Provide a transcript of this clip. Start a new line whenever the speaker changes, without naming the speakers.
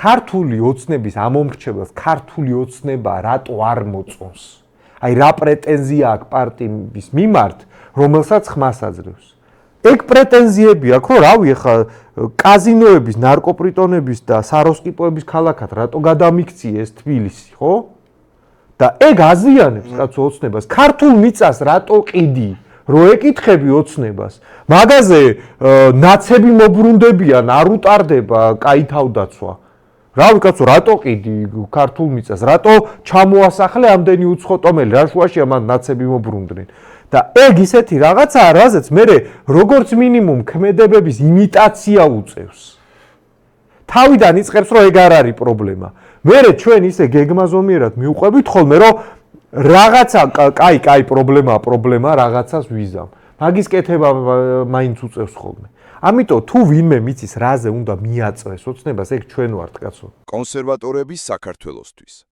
ქართული ოცნების ამომრჩევლად ქართული ოცნება რატო არ მოწონს? აი რა პრეტენზია აქვს პარტიის მიმართ, რომელსაც ხმას აძლევს? ეგ პრეტენზიები აქვს, რომ რავი, ახლა კაზინოების, ნარკოპრიტონების და საროსკიპოების ქალაქად რატო გადამიქციეს თბილისი, ხო? და ეგ აზიანებს კაცო ოცნებას. ქართულ მიწას რატო ყიდი? რო ეკითხები ოცნებას. მაგაზე ნაცები მობრუნდებიან, არ უტარდება კაი თავდაცვა. რავი კაცო, რატო ყიდი ქართულ მიწას? რატო ჩამოასახლე ამდენი უცხოტომელი? რა შუაშია მან ნაცები მობრუნდნენ? და ეგ ისეთი რაღაცაა, რაზეც მე როგორც მინიმუმ ქმედებების იმიტაცია უწევს. თავიდან იწყებს, რომ ეგ არ არის პრობლემა. მე ჩვენ ისე გეგმაზომიერად მივყვებით ხოლმე, რომ რაღაცა კაი პრობლემა რაღაცას ვიზამ. მაგის კეთება მაინც უწევს ხოლმე. ამიტომ თუ ვინმე მიცის რაზე უნდა მიაწვეს ოცნებას, ეგ ჩვენ ვართ, კაცო.
კონსერვატორების საქართველოსთვის